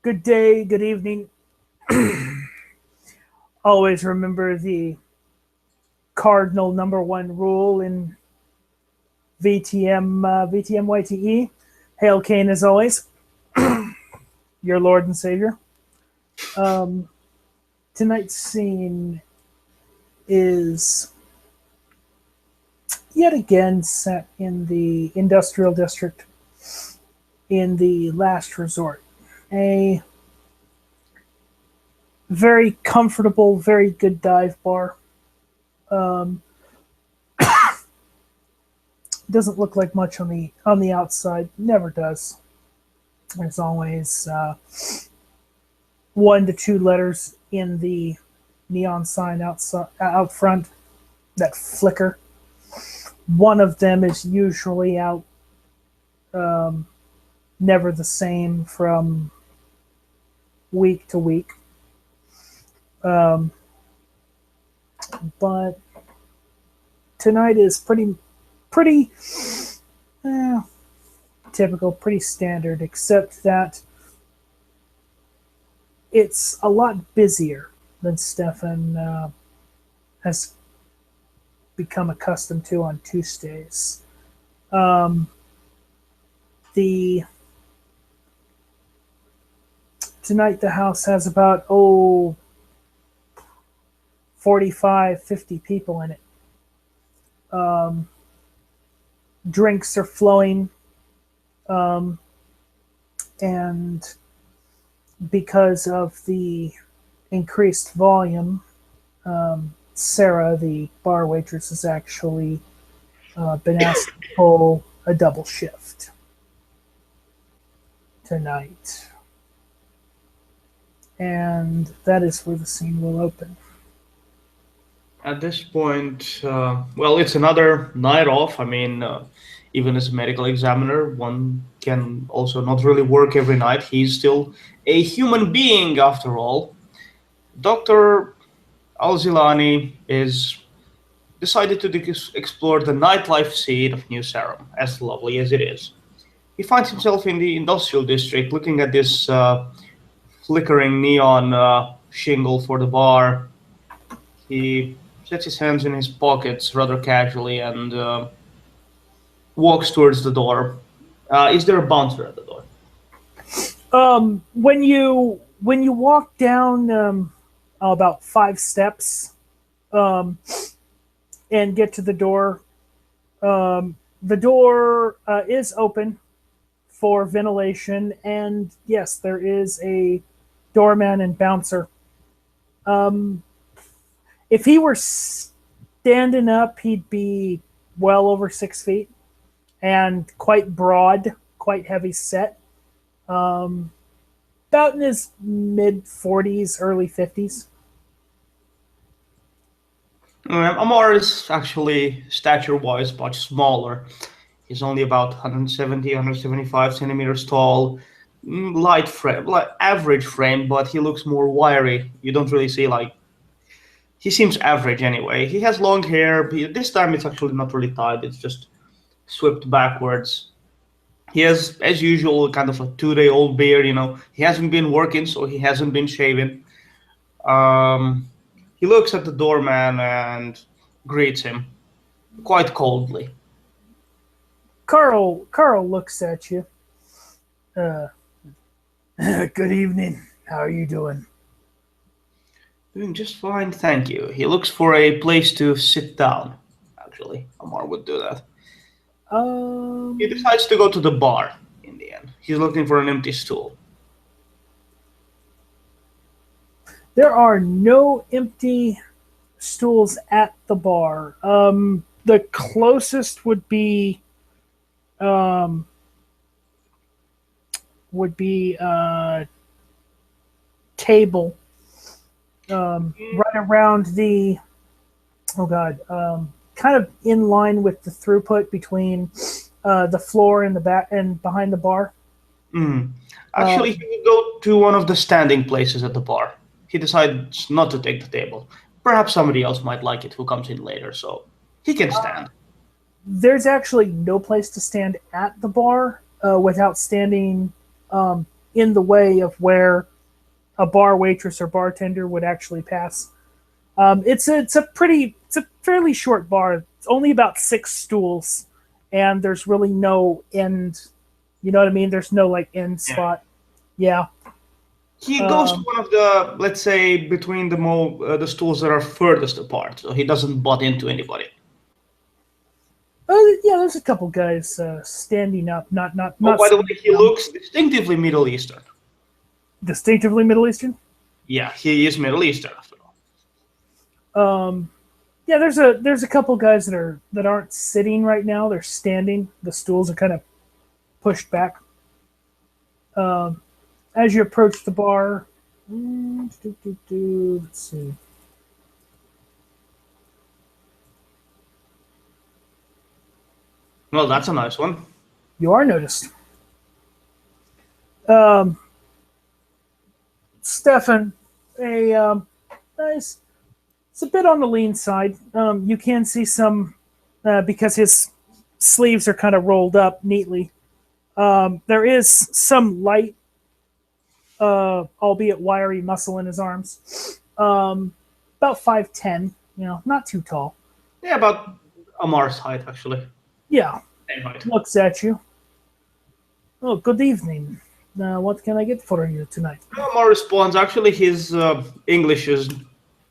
Good day, good evening. Always remember the cardinal #1 rule in VTMYTE. Hail Cain as always, your Lord and Savior. Tonight's scene is yet again set in the industrial district in the last resort. A very comfortable, very good dive bar. Doesn't look like much on the outside. Never does. There's always 1 to 2 letters in the neon sign out front that flicker. One of them is usually out. Never the same from week to week. But tonight is pretty typical, pretty standard, except that it's a lot busier than Stefan has become accustomed to on Tuesdays. Tonight the house has about 45, 50 people in it. Drinks are flowing, and because of the increased volume, Sarah, the bar waitress, has actually been asked to pull a double shift tonight. And that is where the scene will open. At this point, well, it's another night off. I mean, even as a medical examiner, one can also not really work every night. He's still a human being, after all. Dr. Al-Zilani is decided to explore the nightlife scene of New Sarum, as lovely as it is. He finds himself in the industrial district, looking at this flickering neon shingle for the bar. He sets his hands in his pockets rather casually and walks towards the door. Is there a bouncer at the door? When you walk down about 5 steps and get to the door is open for ventilation, and yes, there is a doorman and bouncer. If he were standing up, he'd be well over 6 feet and quite broad, quite heavy set. About in his mid-40s, early 50s. Amar is actually, stature-wise, much smaller. He's only about 170, 175 centimeters tall. Light frame, like average frame, but he looks more wiry. You don't really see, he seems average anyway. He has long hair. This time it's actually not really tied. It's just swept backwards. He has, as usual, kind of a 2-day-old beard. He hasn't been working, so he hasn't been shaving. He looks at the doorman and greets him quite coldly. Carl looks at you. Good evening. How are you doing? Doing just fine, thank you. He looks for a place to sit down, actually. Amar would do that. He decides to go to the bar in the end. He's looking for an empty stool. There are no empty stools at the bar. The closest would be table right around the kind of in line with the throughput between the floor and the back and behind the bar. Actually, he would go to one of the standing places at the bar. He decides not to take the table. Perhaps somebody else might like it who comes in later, so he can stand. There's actually no place to stand at the bar. without standing in the way of where a bar waitress or bartender would actually pass. It's a fairly short bar. It's only about 6 stools, and there's really no end. You know what I mean? There's no like end spot. Yeah. He goes to one of the, let's say, between the stools that are furthest apart, so he doesn't butt into anybody. Yeah, there's a couple guys standing up. Not. Oh, by the way, he looks distinctively Middle Eastern. Distinctively Middle Eastern. Yeah, he is Middle Eastern after all. Yeah, there's a couple guys that aren't sitting right now. They're standing. The stools are kind of pushed back. As you approach the bar, let's see. Well, that's a nice one. You are noticed. Stefan, nice. It's a bit on the lean side. You can see some, because his sleeves are kind of rolled up neatly. There is some light, albeit wiry, muscle in his arms. About 5'10", not too tall. Yeah, about Amar's height, actually. Yeah. Same height. Looks at you. Oh, good evening. What can I get for you tonight? Amar responds, actually, his English is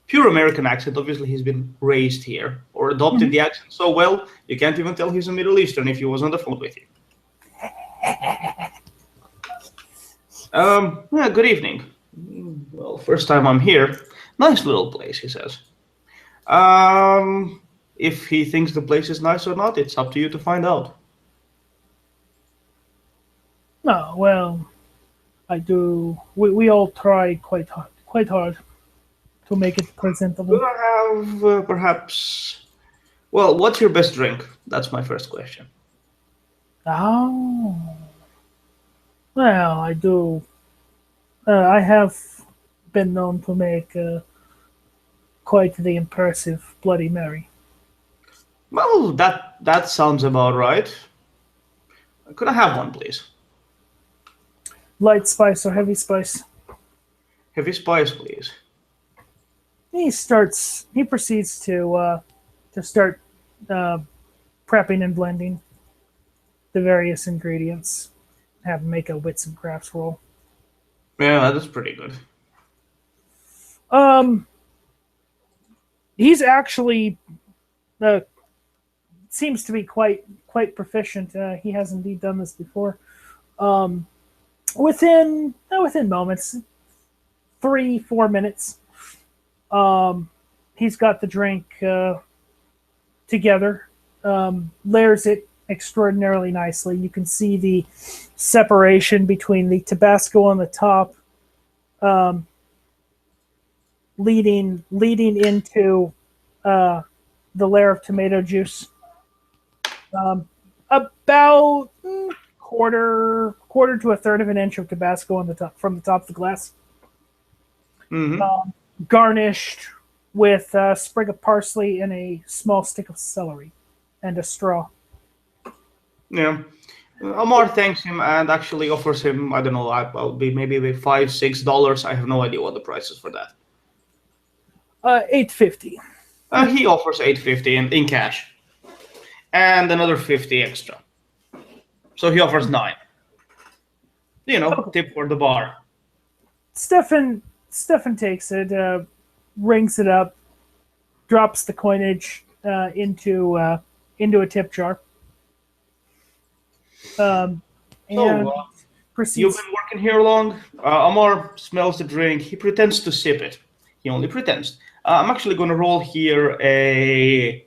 pure American accent. Obviously, he's been raised here or adopted the accent so well, you can't even tell he's a Middle Eastern if he was on the phone with you. Yeah, good evening. Well, first time I'm here. Nice little place, he says. If he thinks the place is nice or not, it's up to you to find out. Oh, well, I do. We all try quite hard to make it presentable. Do I have perhaps... Well, what's your best drink? That's my first question. Oh. Well, I do. I have been known to make quite the impressive Bloody Mary. Well, that sounds about right. Could I have one, please? Light spice or heavy spice? Heavy spice, please. He proceeds to start prepping and blending the various ingredients. Have him make a wits and crafts roll. Yeah, that's pretty good. He's actually seems to be quite proficient. He has indeed done this before. Within moments, 3-4 minutes, he's got the drink together, layers it extraordinarily nicely. You can see the separation between the Tabasco on the top, leading into the layer of tomato juice. About quarter to a third of an inch of Tabasco on the top, from the top of the glass. Garnished with a sprig of parsley and a small stick of celery and a straw. Yeah. Amar thanks him and actually offers him, I don't know, I'll be maybe $5-6. I have no idea what the price is for that. $8.50. He offers $8.50 in cash. And another $50 extra. So he offers $9. Tip for the bar. Stefan takes it, rings it up, drops the coinage into a tip jar. And proceeds. You've been working here long? Amar smells the drink. He pretends to sip it. He only pretends. I'm actually going to roll here a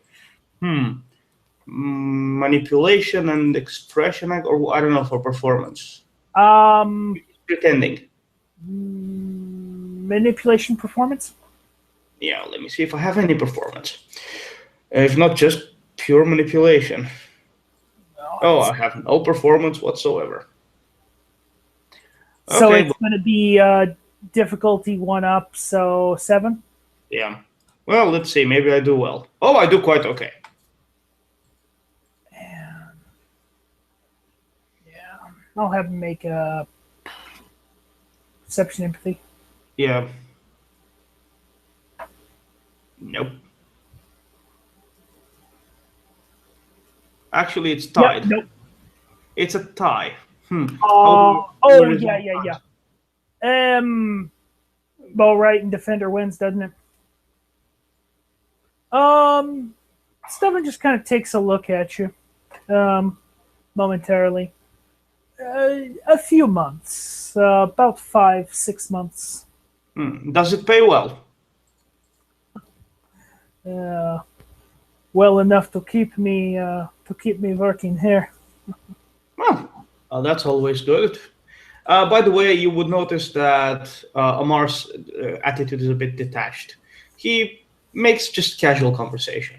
manipulation and expression, or I don't know, for performance. Pretending. Manipulation performance? Yeah, let me see if I have any performance. If not, just pure manipulation. Oh, I have no performance whatsoever. So okay, it's going to be difficulty 1 up, so 7? Yeah. Well, let's see. Maybe I do well. Oh, I do quite okay. Yeah. I'll have him make a perception empathy. Yeah. Nope. Actually, it's Yep. tied. Nope. It's a tie. How do you Oh yeah, resolve yeah, ties? yeah. Well, right, and defender wins, doesn't it? Stefan just kind of takes a look at you, momentarily. A few months, about 5, 6 months. Does it pay well? Uh, well enough to keep me working here. Well, that's always good. By the way, you would notice that Amar's attitude is a bit detached. He makes just casual conversation.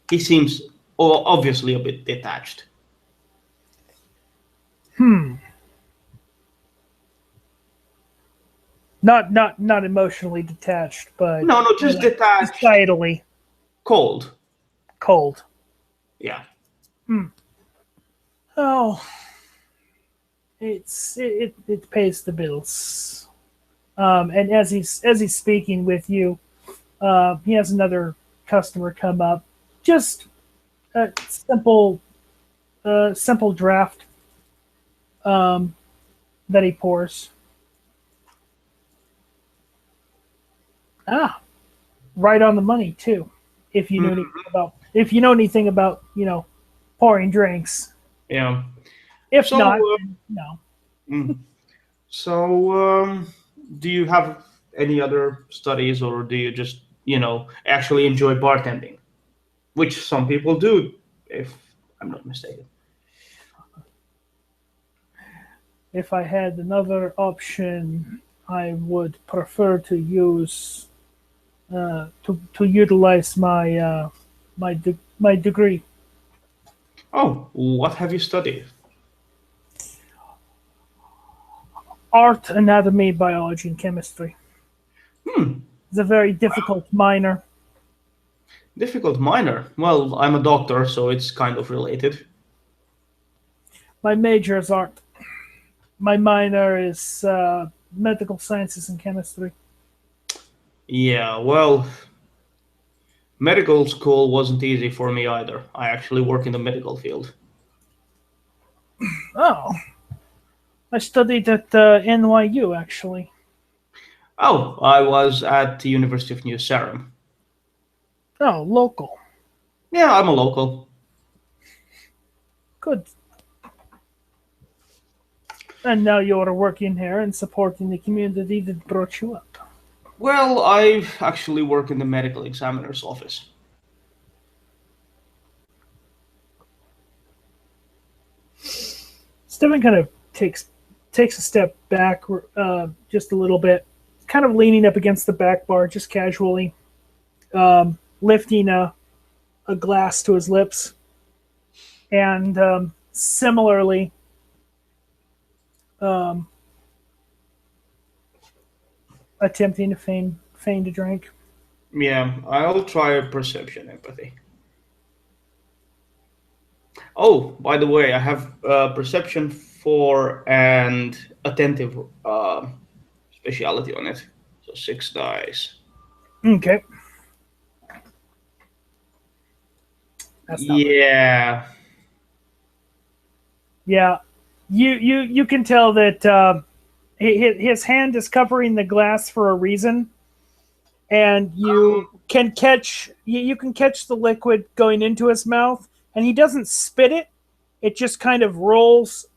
He seems obviously a bit detached. Not emotionally detached, but No, no, just like detached, societally cold. cold. Yeah. Oh, it pays the bills. And as he's speaking with you, he has another customer come up. Just a simple draft that he pours. Ah, right on the money too. If you know anything about pouring drinks. Yeah. If So, not, then no. mm, so, do you have any other studies, or do you just, actually enjoy bartending, which some people do, if I'm not mistaken? If I had another option, I would prefer to use to utilize my degree. Oh, what have you studied? Art, anatomy, biology, and chemistry. It's a very difficult minor. Difficult minor. Well, I'm a doctor, so it's kind of related. My major is art. My minor is medical sciences and chemistry. Yeah, well, medical school wasn't easy for me either. I actually work in the medical field. Oh, I studied at NYU actually. Oh, I was at the University of New Sarum. Oh, local. Yeah, I'm a local. Good. And now you're working here and supporting the community that brought you up. Well, I actually work in the medical examiner's office. Stephen kind of takes a step back, just a little bit, kind of leaning up against the back bar, just casually, lifting a glass to his lips, and similarly, um, attempting to feign to drink. Yeah, I'll try a perception empathy. Oh, by the way, I have perception 4 and attentive speciality on it. So 6 dice. Okay, that's not very. Yeah. Yeah, you can tell that his hand is covering the glass for a reason, and you can catch the liquid going into his mouth, and he doesn't spit it. It just kind of rolls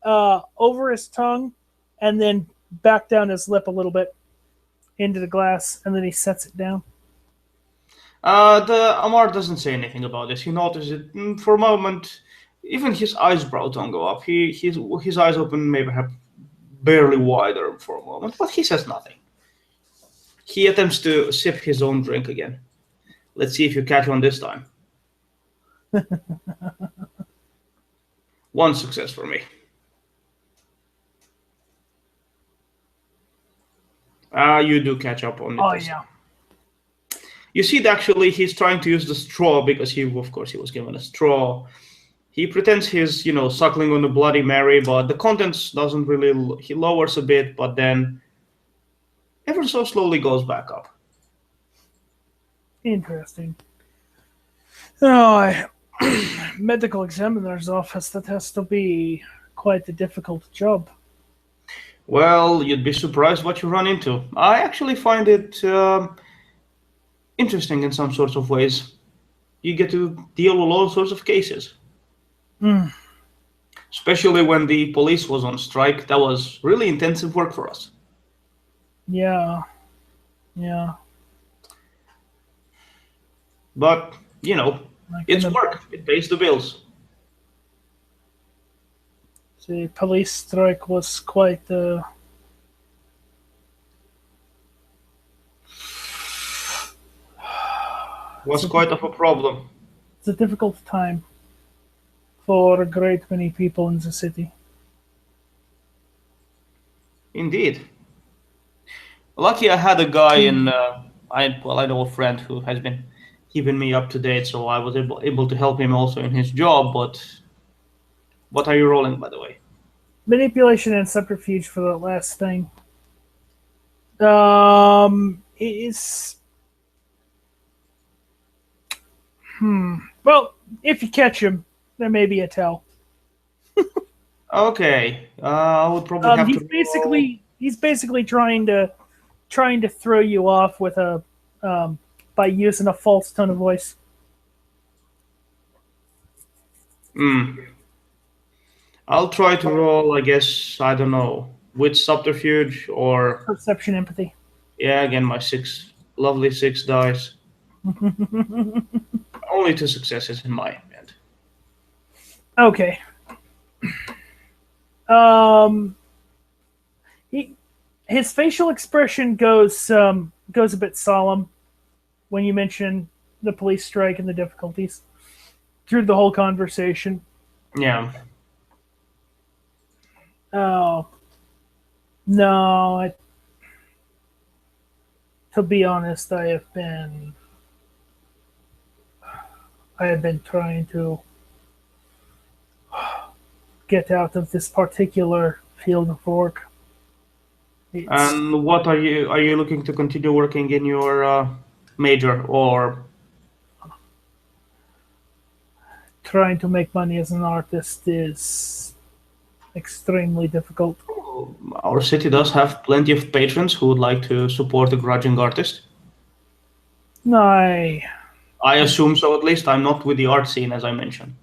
over his tongue, and then back down his lip a little bit into the glass, and then he sets it down. The Amar doesn't say anything about this. He notices it for a moment. Even his eyebrow don't go up. His eyes open, maybe have barely wider for a moment, but he says nothing. He attempts to sip his own drink again. Let's see if you catch on this time. One success for me. You do catch up on it. Oh This yeah. time. You see that actually he's trying to use the straw because of course, he was given a straw. He pretends he's, suckling on a Bloody Mary, but the contents doesn't really. He lowers a bit, but then ever so slowly goes back up. Interesting. Oh, medical examiner's office, that has to be quite a difficult job. Well, you'd be surprised what you run into. I actually find it interesting in some sorts of ways. You get to deal with all sorts of cases. Mm, Especially when the police was on strike, that was really intensive work for us. yeah, yeah. But, I it's can work. imagine. It pays the bills. The police strike was quite Was quite of a problem. it's a difficult time for a great many people in the city. Indeed. Lucky I had a guy I know a friend who has been keeping me up to date, so I was able to help him also in his job. But what are you rolling, by the way? Manipulation and subterfuge for that last thing. Is well, if you catch him, there may be a tell. Okay, I would probably have to roll. He's basically trying to throw you off with a by using a false tone of voice. Hmm. I'll try to roll, I guess, I don't know, with subterfuge or, Perception, empathy. yeah, again, my lovely six dice. Only two successes in my end. Okay. Um, his facial expression goes a bit solemn when you mention the police strike and the difficulties through the whole conversation. Yeah. Oh no! To be honest, I have been trying to get out of this particular field of work. It's And what are you looking to continue working in your major or trying to make money as an artist is extremely difficult. our city does have plenty of patrons who would like to support a grudging artist? I I assume so, at least. I'm not with the art scene, as I mentioned.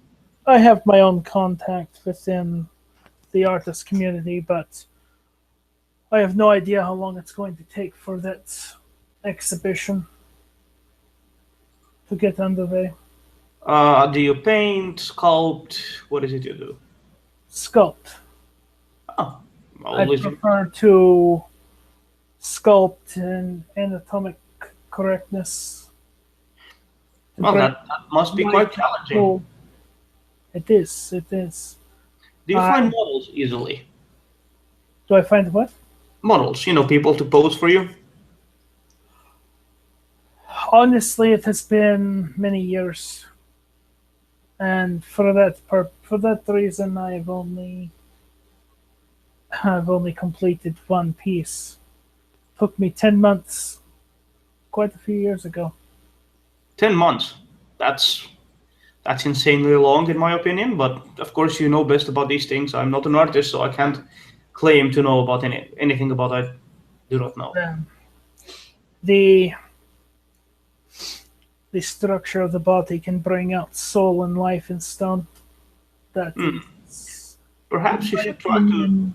I have my own contact within the artist community, but I have no idea how long it's going to take for that exhibition to get underway. Do you paint, sculpt? What is it you do? Sculpt. Oh, I always. prefer to sculpt in anatomic correctness. To Well, bring that must be life quite challenging. full. It is. It is. Do you find models easily? Do I find what? Models, people to pose for you? Honestly, it has been many years, and for that reason, I've only completed one piece. Took me 10 months, quite a few years ago. 10 months. That's insanely long, in my opinion. But of course, you know best about these things. I'm not an artist, so I can't claim to know about anything about it. I do not know. The the structure of the body can bring out soul and life in stone. That is, Perhaps in you my should try to. opinion,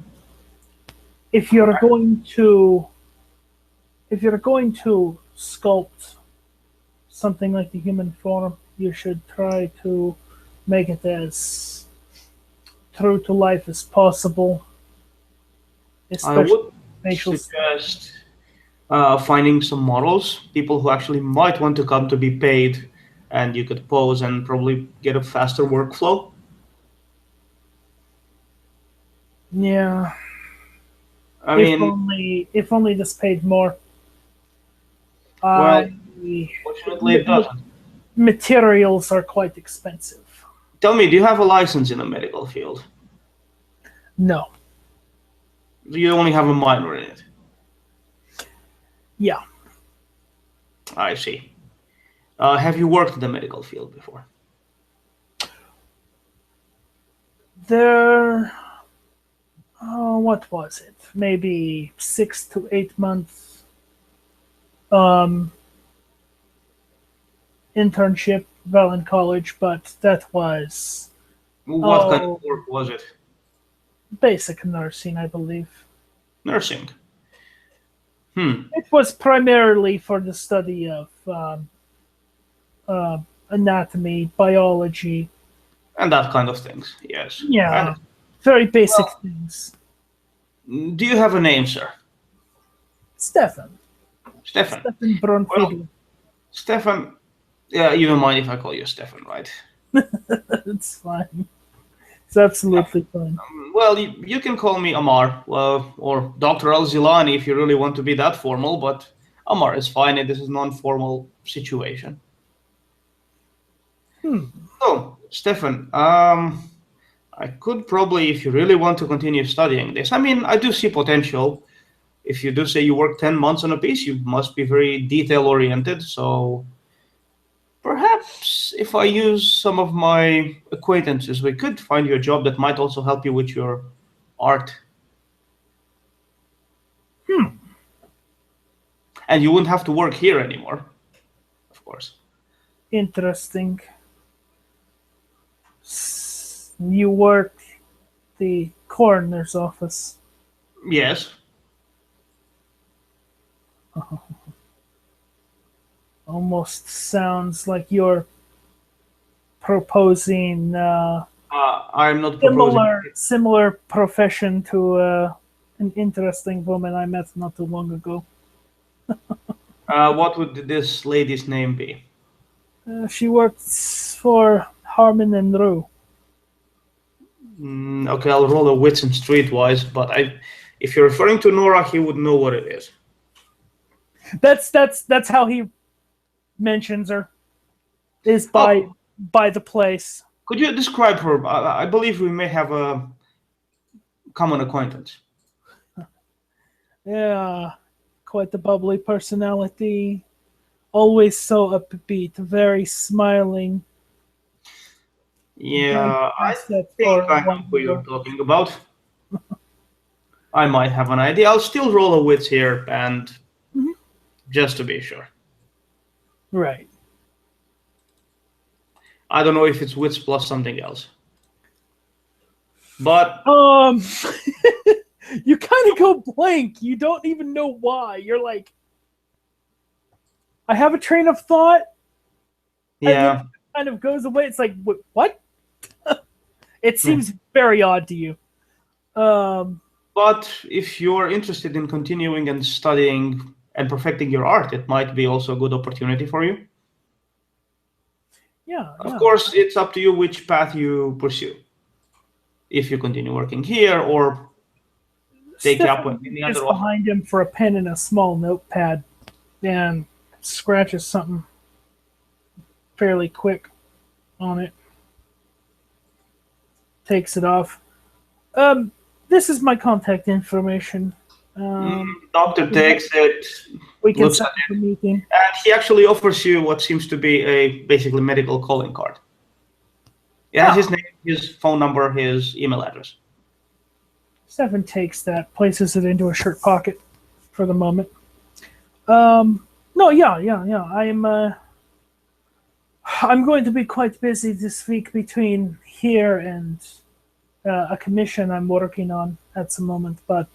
if you're going to sculpt something like the human form, you should try to make it as true to life as possible, I especially would facial. suggest finding some models, people who actually might want to come to be paid, and you could pose and probably get a faster workflow. Yeah, I mean, if only this paid more. well, I fortunately, it doesn't. materials are quite expensive. Tell me, do you have a license in the medical field? No. Do you only have a minor in it? Yeah. I see. Have you worked in the medical field before? What was it? Maybe 6 to 8 months internship while in college, but that was What kind of work was it? basic nursing, I believe. Nursing. It was primarily for the study of anatomy, biology. And that kind of things, yes. Yeah, very basic things. Do you have a name, sir? Stefan. Stefan. Stefan Braunfiedler. Well, Stefan, yeah, you don't mind if I call you Stefan, right? It's fine. It's absolutely fine. Well, you can call me Amar, or Dr. Al-Zilani if you really want to be that formal, but Amar is fine. This is a non-formal situation. So, Stefan, I could probably, if you really want to continue studying this, I mean, I do see potential. If you do say you work 10 months on a piece, you must be very detail-oriented. So perhaps if I use some of my acquaintances, we could find you a job that might also help you with your art. And you wouldn't have to work here anymore, of course. Interesting. You work the coroner's office. Yes. Almost sounds like you're proposing I'm not proposing. similar profession to an interesting woman I met not too long ago. What would this lady's name be? She works for Harmon and Rue. Okay, I'll roll a wits and streetwise, but if you're referring to Nora, he would know what it is. That's how he mentions her. Is by the place. Could you describe her? I believe we may have a common acquaintance. Yeah, quite the bubbly personality. Always so upbeat, very smiling. Yeah, I think I know who you're talking about. I might have an idea. I'll still roll a wits here, and just to be sure. Right. I don't know if it's wits plus something else. But you kind of go blank. You don't even know why. You're like, I have a train of thought. Yeah. And then it kind of goes away. It's like, what? It seems very odd to you. But if you're interested in continuing and studying and perfecting your art, it might be also a good opportunity for you. Yeah. Of course, it's up to you which path you pursue. If you continue working here or take up in the other office. Behind him for a pen and a small notepad and scratches something fairly quick on it. Takes it off. This is my contact information. Doctor takes it. We can set up a meeting. And he actually offers you what seems to be a basically medical calling card. It has his name, his phone number, his email address. Stefan takes that, places it into a shirt pocket for the moment. I'm going to be quite busy this week between here and a commission I'm working on at the moment, but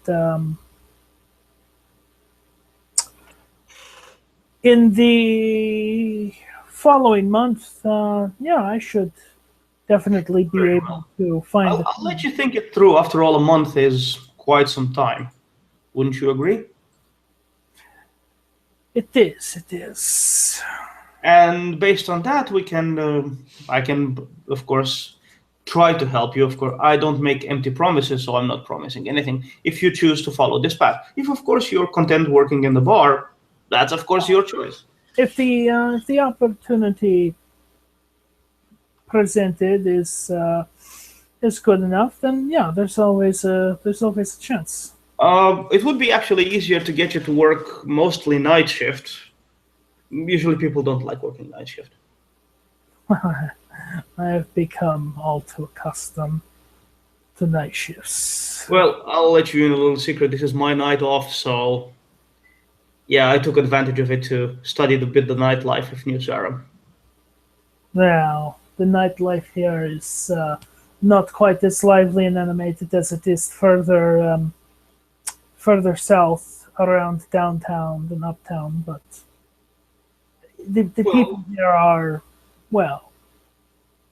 in the following month, I should definitely be able to find it. I'll let you think it through. After all, a month is quite some time. Wouldn't you agree? It is. And based on that, I can, of course, try to help you. Of course, I don't make empty promises, so I'm not promising anything. If you choose to follow this path, if of course you're content working in the bar, that's of course your choice. If the opportunity presented is good enough, then yeah, there's always a chance. It would be actually easier to get you to work mostly night shift. Usually people don't like working night shift. I have become all too accustomed to night shifts. Well, I'll let you in a little secret. This is my night off, so yeah, I took advantage of it to study the nightlife of New Sarum. Now, the nightlife here is not quite as lively and animated as it is further south around downtown and uptown, but the people here are, well,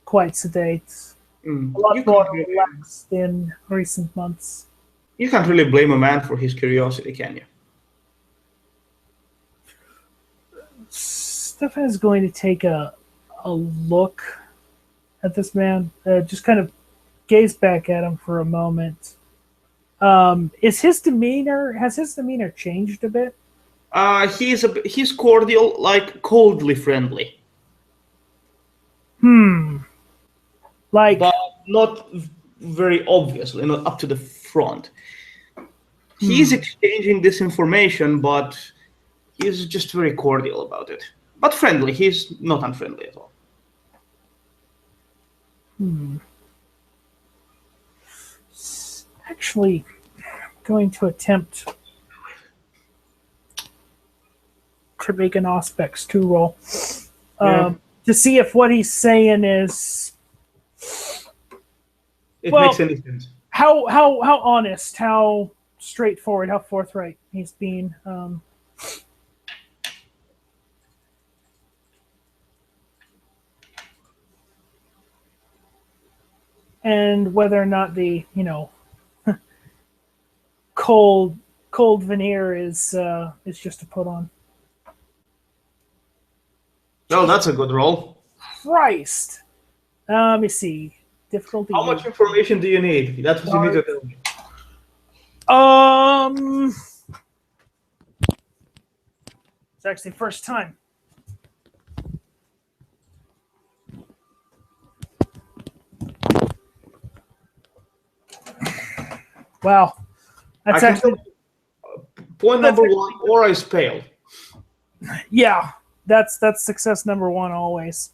quite sedate. A lot more relaxed in recent months. You can't really blame a man for his curiosity, can you? Stefan is going to take a look at this man, just kind of gaze back at him for a moment. Has his demeanor changed a bit? He's cordial, like coldly friendly. Like, but not very obviously, not up to the front. He's exchanging this information, but he's just very cordial about it. But friendly. He's not unfriendly at all. Actually, I'm going to attempt to make an Auspex 2 roll to see if what he's saying is makes any sense. How honest, how straightforward, how forthright he's being. And whether or not the cold veneer is just a put on. Oh, that's a good roll. Christ. Let me see. Difficulty. How much information do you need? That's what you need to tell me. It's actually first time. Wow. That's actually point number one, aura is pale. Yeah, that's success number one always.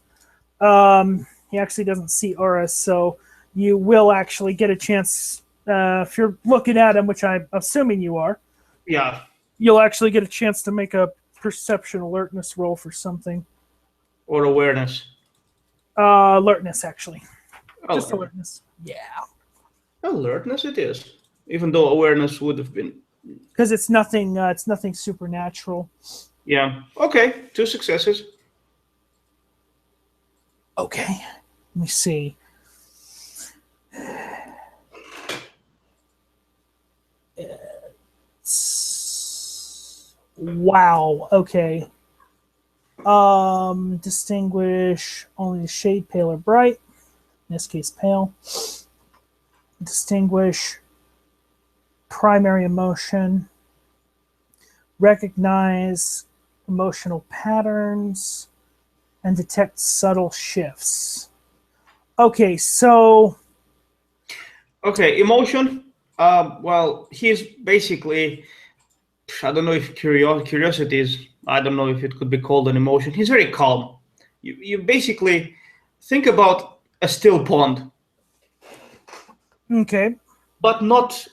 He actually doesn't see auras, so you will actually get a chance if you're looking at him, which I'm assuming you are. Yeah. You'll actually get a chance to make a perception alertness roll for something. Or awareness. Alertness, actually. Oh, just alertness. Yeah. Alertness it is. Even though awareness would have been. Because it's nothing supernatural. Yeah. Okay. 2 successes. Okay. Let me see. Wow. Okay. Distinguish only the shade pale or bright. In this case, pale. Distinguish primary emotion. Recognize emotional patterns. And detect subtle shifts. Okay, so. Okay, emotion. Well, he's basically. I don't know if curiosity is. I don't know if it could be called an emotion. He's very calm. You basically think about a still pond. Okay. But not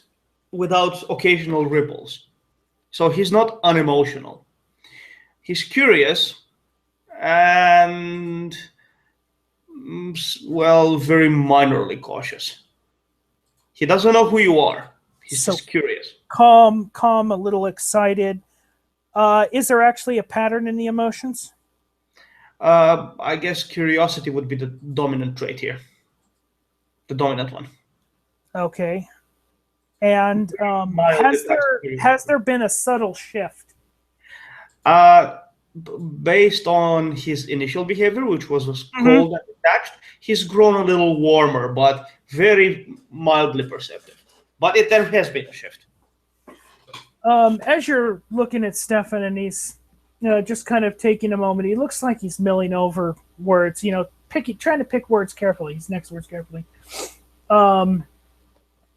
without occasional ripples. So he's not unemotional. He's curious and, well, very minorly cautious. He doesn't know who you are. He's just curious. Calm, a little excited. Is there actually a pattern in the emotions? I guess curiosity would be the dominant trait here. The dominant one. Okay. And has there been a subtle shift? Based on his initial behavior, which was cold and detached, he's grown a little warmer, but very mildly perceptive. But there has been a shift. As you're looking at Stefan and he's just kind of taking a moment, he looks like he's milling over words, trying to pick words carefully. His next words carefully.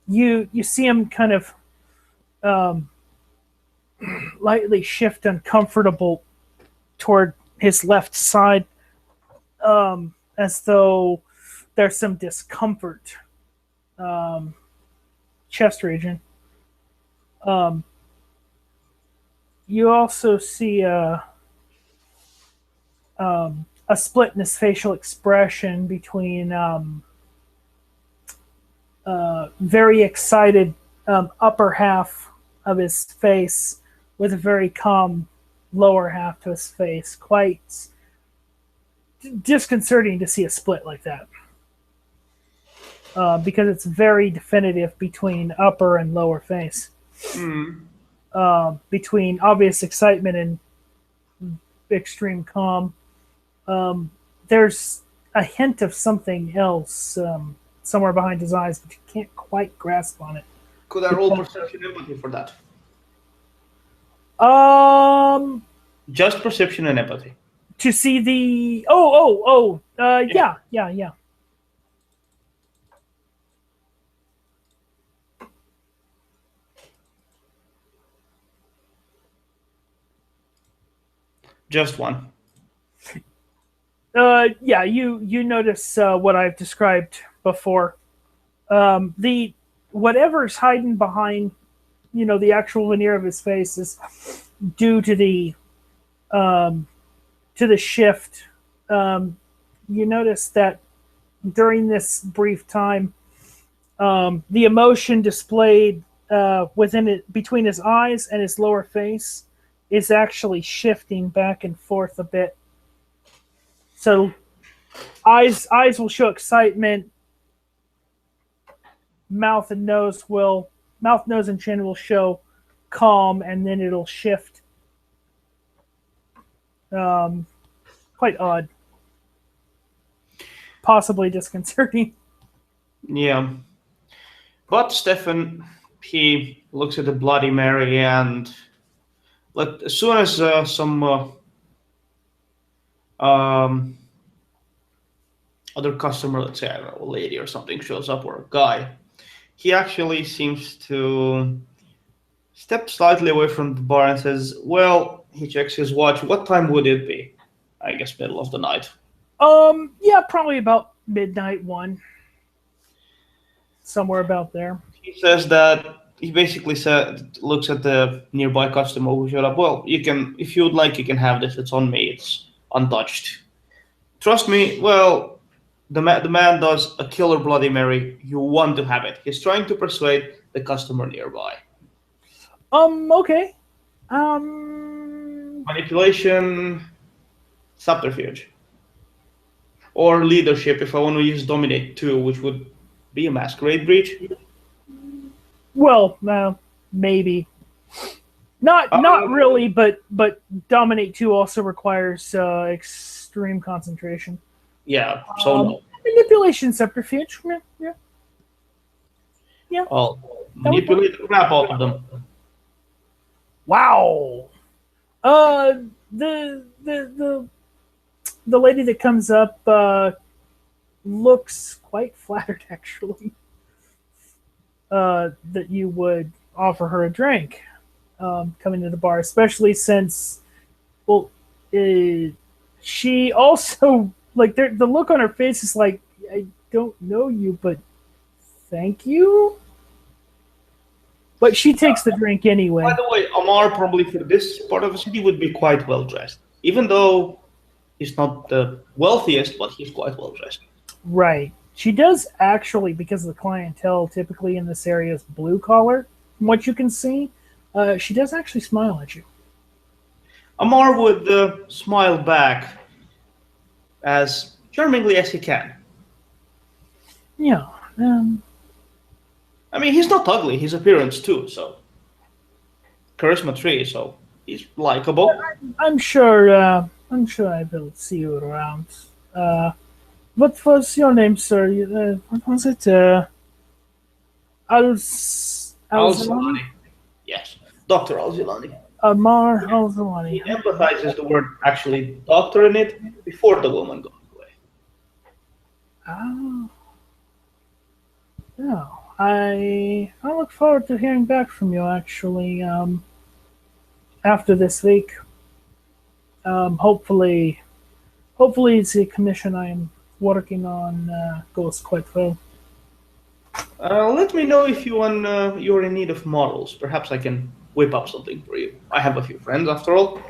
You see him kind of lightly shift uncomfortable toward his left side, as though there's some discomfort, chest region. You also see a split in his facial expression between very excited upper half of his face with a very calm lower half to his face. Quite disconcerting to see a split like that, because it's very definitive between upper and lower face. Between obvious excitement and extreme calm. There's a hint of something else somewhere behind his eyes, but you can't quite grasp on it. Could I roll perception empathy for that? Just perception and empathy. To see the yeah. Just one. Yeah, you notice what I've described before. The whatever's hiding behind, the actual veneer of his face is due to the shift. You notice that during this brief time, the emotion displayed between his eyes and his lower face is actually shifting back and forth a bit. So eyes will show excitement. Mouth, nose, and chin will show calm, and then it'll shift. Quite odd. Possibly disconcerting. Yeah. But Stefan, he looks at the Bloody Mary, and as soon as some other customer, let's say, I don't know, a lady or something, shows up, or a guy, he actually seems to step slightly away from the bar and says, well, he checks his watch. What time would it be? I guess middle of the night. Yeah, probably about midnight, 1. Somewhere about there. He says that he basically looks at the nearby customer who showed up. Well, you can, if you would like, you can have this. It's on me. It's untouched. Trust me. Well, the man does a killer Bloody Mary. You want to have it. He's trying to persuade the customer nearby. Okay. Manipulation, subterfuge, or leadership. If I want to use dominate too, which would be a masquerade breach. Well, maybe. Not really, but dominate 2 also requires extreme concentration. Yeah. So manipulation, subterfuge. Yeah. I'll manipulate the crap out of them. Wow. The lady that comes up looks quite flattered, actually, that you would offer her a drink coming to the bar, especially since, well, she also, like, the look on her face is like, I don't know you, but thank you. But she takes the drink anyway. By the way, Amar probably for this part of the city would be quite well dressed, even though he's not the wealthiest, but he's quite well dressed. Right. She does actually, because the clientele typically in this area is blue collar, from what you can see, she does actually smile at you. Amar would smile back as charmingly as he can. Yeah. I mean, he's not ugly. His appearance too, so charisma 3, so he's likable. I'm sure I will see you around. What was your name, sir? What was it? Al-Zilani. Yes, Dr. Al-Zilani. Amar Al-Zilani. He emphasizes the word actually doctor in it before the woman goes away. Oh, yeah. I look forward to hearing back from you. Actually, after this week, hopefully, the commission I am working on goes quite well. Let me know if you're in need of models. Perhaps I can whip up something for you. I have a few friends, after all.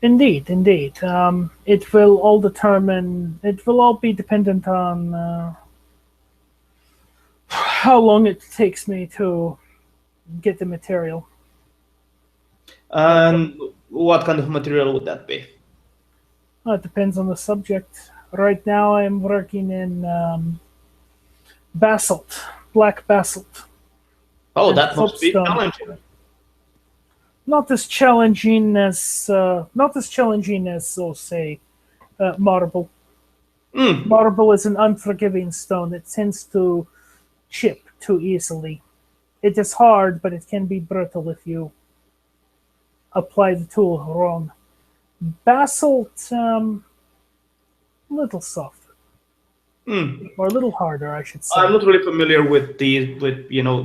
Indeed, indeed. It will all determine. It will all be dependent on how long it takes me to get the material. And what kind of material would that be? It depends on the subject. Right now, I'm working in basalt, black basalt, Oh, and that must be soapstone. challenging. Not as challenging as, so say, marble. Hmm, Marble is an unforgiving stone. It tends to chip too easily. It is hard, but it can be brittle if you apply the tool wrong. Basalt, a little softer, hmm. or a little harder, I should I'm say. not really familiar with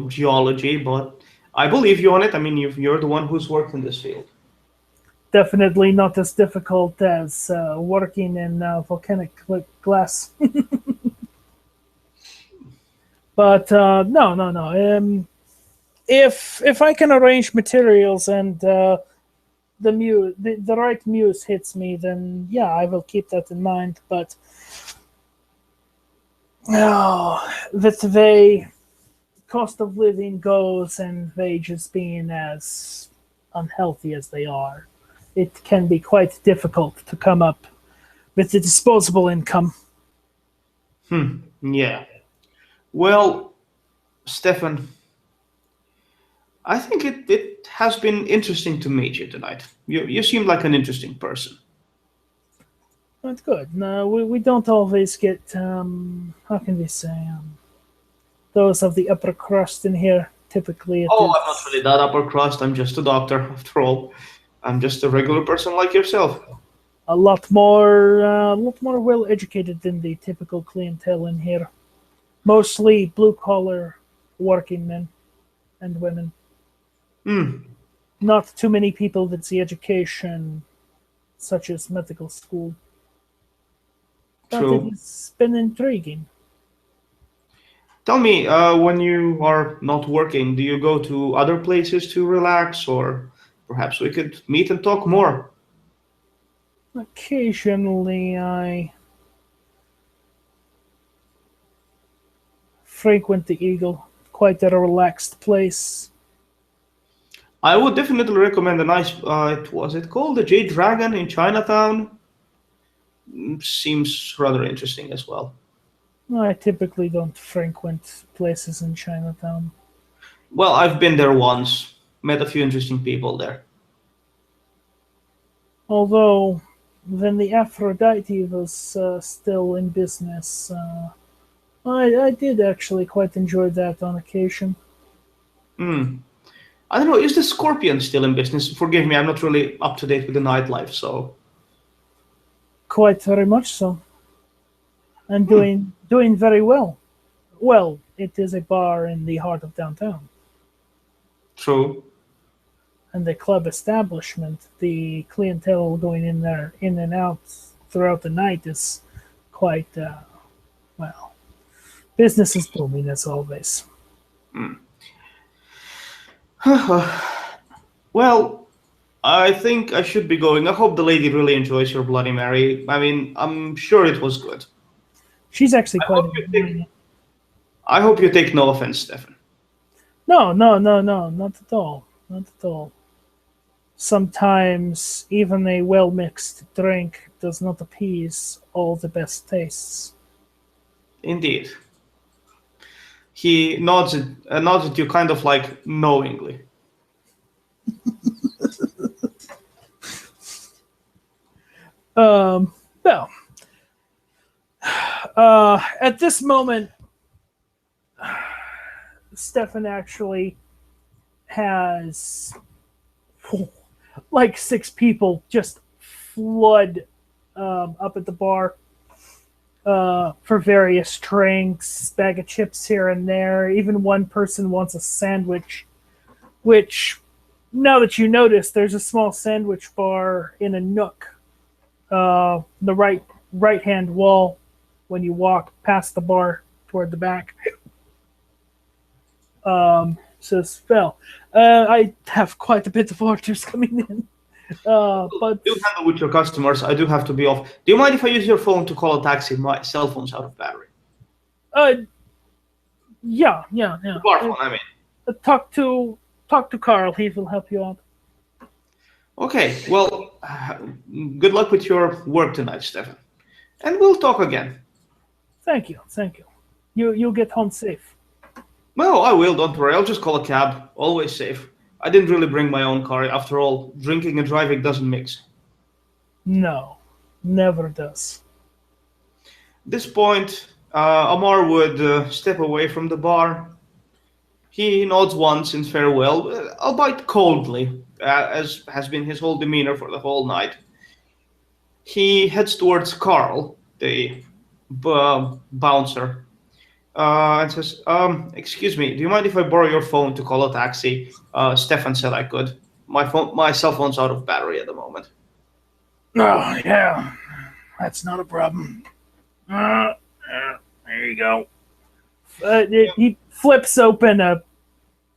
geology, but I believe you on it. I mean, you're the one who's worked in this field. Definitely not as difficult as working in volcanic glass. But no, no, no. If I can arrange materials and the right muse hits me, then yeah, I will keep that in mind. But no, with the cost of living goes and wages being as unhealthy as they are, it can be quite difficult to come up with the disposable income. Yeah. Well, Stefan, I think it has been interesting to meet you tonight. You seem like an interesting person. Not good. No, we don't always get how can we say those of the upper crust in here. Typically, it Oh, I'm not really is that upper crust. I'm just a doctor, after all. I'm just a regular person like yourself. a lot more well educated than the typical clientele in here. Mostly blue collar working men and women. Hmm, Not too many people with the education such as medical school, but it true. has been intriguing. Tell me, when you are not working, do you go to other places to relax, or perhaps we could meet and talk more? Occasionally, I frequent the Eagle, quite a relaxed place. I would definitely recommend a nice. It was it called the Jade Dragon in Chinatown? Seems rather interesting as well. I typically don't frequent places in Chinatown, Well, I've been there once, met a few interesting people there. although when the Aphrodite was still in business, I did actually quite enjoy that on occasion. Hmm. I don't know. Is the Scorpion still in business? Forgive me, I'm not really up to date with the nightlife. So, Quite very much so, and hmm, doing very well. Well, it is a bar in the heart of downtown, true. and the club establishment. The clientele going in there, in and out throughout the night is quite well. Business is booming as always. Well, I think I should be going. I hope the lady really enjoys your Bloody Mary. I mean, I'm sure it was good. She's actually I quite hope you enjoying take. it. I hope you take no offense, Stefan. No, no, no, no, not at all. Not at all. Sometimes even a well mixed drink does not appease all the best tastes. Indeed. He nods at you kind of like knowingly. Um, well, at this moment, Stefan actually has like six people just flood up at the bar. for various drinks, bag of chips here and there. Even one person wants a sandwich, which, now that you notice, there's a small sandwich bar in a nook, the right hand wall when you walk past the bar toward the back. Says, well, I have quite a bit of orders coming in. But Do handle with your customers. I do have to be off. Do you mind if I use your phone to call a taxi? My cell phone's out of battery. uh, yeah. The bar phone, I mean. Talk to Carl. He will help you out. Okay, well, good luck with your work tonight, Stefan. And we'll talk again. Thank you. You'll get home safe. Well, I will, don't worry. I'll just call a cab. Always safe. I didn't really bring my own car. After all, drinking and driving doesn't mix. No, never does. At this point, Amar would step away from the bar. He nods once in farewell, albeit coldly, as has been his whole demeanor for the whole night. He heads towards Carl, the bouncer, and says, "Excuse me, do you mind if I borrow your phone to call a taxi? Stefan said I could. My cell phone's out of battery at the moment." Oh, yeah. That's not a problem. There you go. He flips open a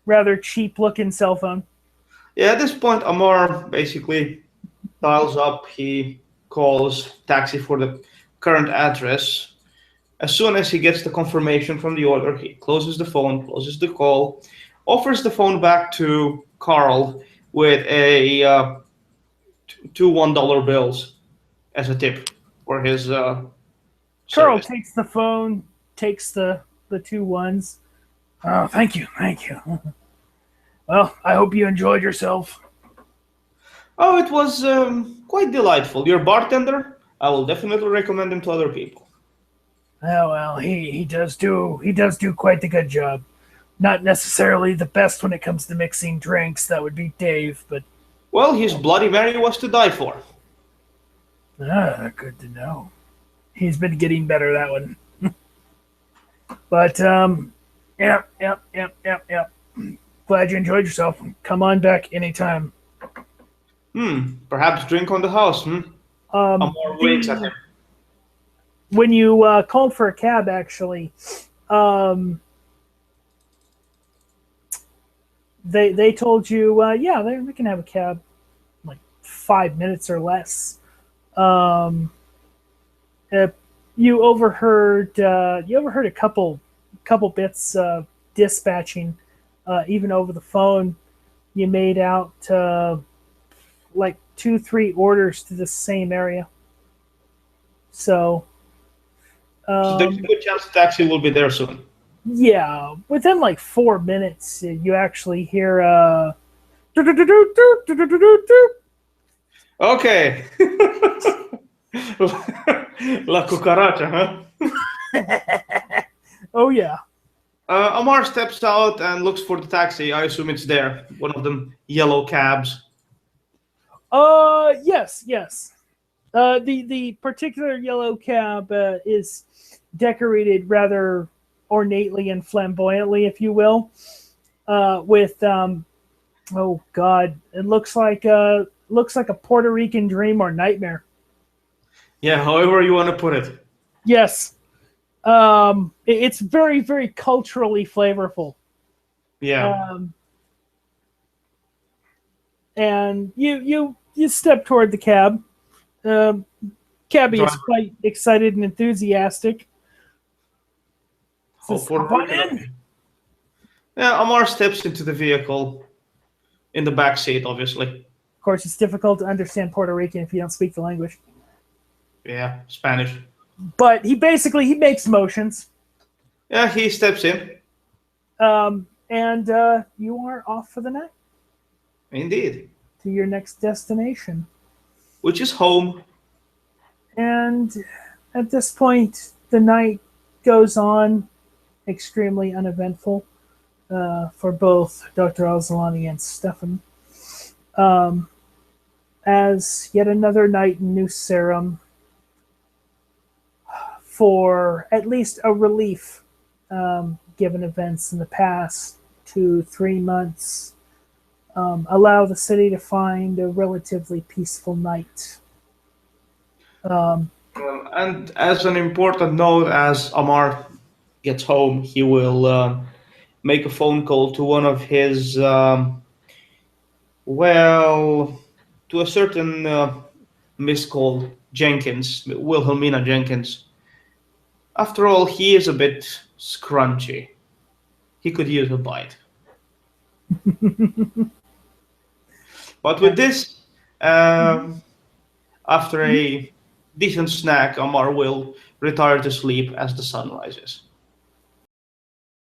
rather cheap-looking cell phone. Yeah, at this point, Amar basically dials up. He calls taxi for the current address. As soon as he gets the confirmation from the order, he closes the phone, closes the call, offers the phone back to Carl with a two $1 bills as a tip for his Carl service. takes the phone, takes the two ones. Oh, thank you. Well, I hope you enjoyed yourself. Oh, it was quite delightful. Your bartender, I will definitely recommend him to other people. Oh well, he does do quite a good job. Not necessarily the best when it comes to mixing drinks. That would be Dave, but Well, his Bloody Mary was to die for. good to know. He's been getting better, that one. But yep. Glad you enjoyed yourself. Come on back anytime. Perhaps drink on the house, Amar winks at him. When you called for a cab, actually, they told you, they can have a cab, like 5 minutes or less. You overheard a couple bits of dispatching, even over the phone. You made out like 2-3 orders to the same area. So There's a good chance the taxi will be there soon. yeah, within like 4 minutes, you actually hear Okay. La cucaracha, huh? Oh yeah. Amar steps out and looks for the taxi. I assume it's there. One of them yellow cabs. Yes. The particular yellow cab is decorated rather ornately and flamboyantly, if you will, with oh god, it looks like a Puerto Rican dream or nightmare. Yeah, however you want to put it. Yes. It's very, very culturally flavorful. Yeah. And you step toward the cab. Cabby is quite excited and enthusiastic. Says, "Hop on in." Yeah, Amar steps into the vehicle in the back seat, obviously. Of course, it's difficult to understand Puerto Rican if you don't speak the language. Yeah, Spanish. But he makes motions. Yeah, he steps in. And you are off for the night. Indeed. To your next destination. Which is home. And at this point, the night goes on extremely uneventful for both Dr. Alzalani and Stefan. As yet another night in New Sarum for at least a relief, given events in the past 2-3 months. Allow the city to find a relatively peaceful night. And as an important note, as Amar gets home, he will make a phone call to one of his, well, to a certain Miss called Jenkins, Wilhelmina Jenkins. After all, he is a bit scrunchy. He could use a bite. But with this, after a decent snack, Amar will retire to sleep as the sun rises.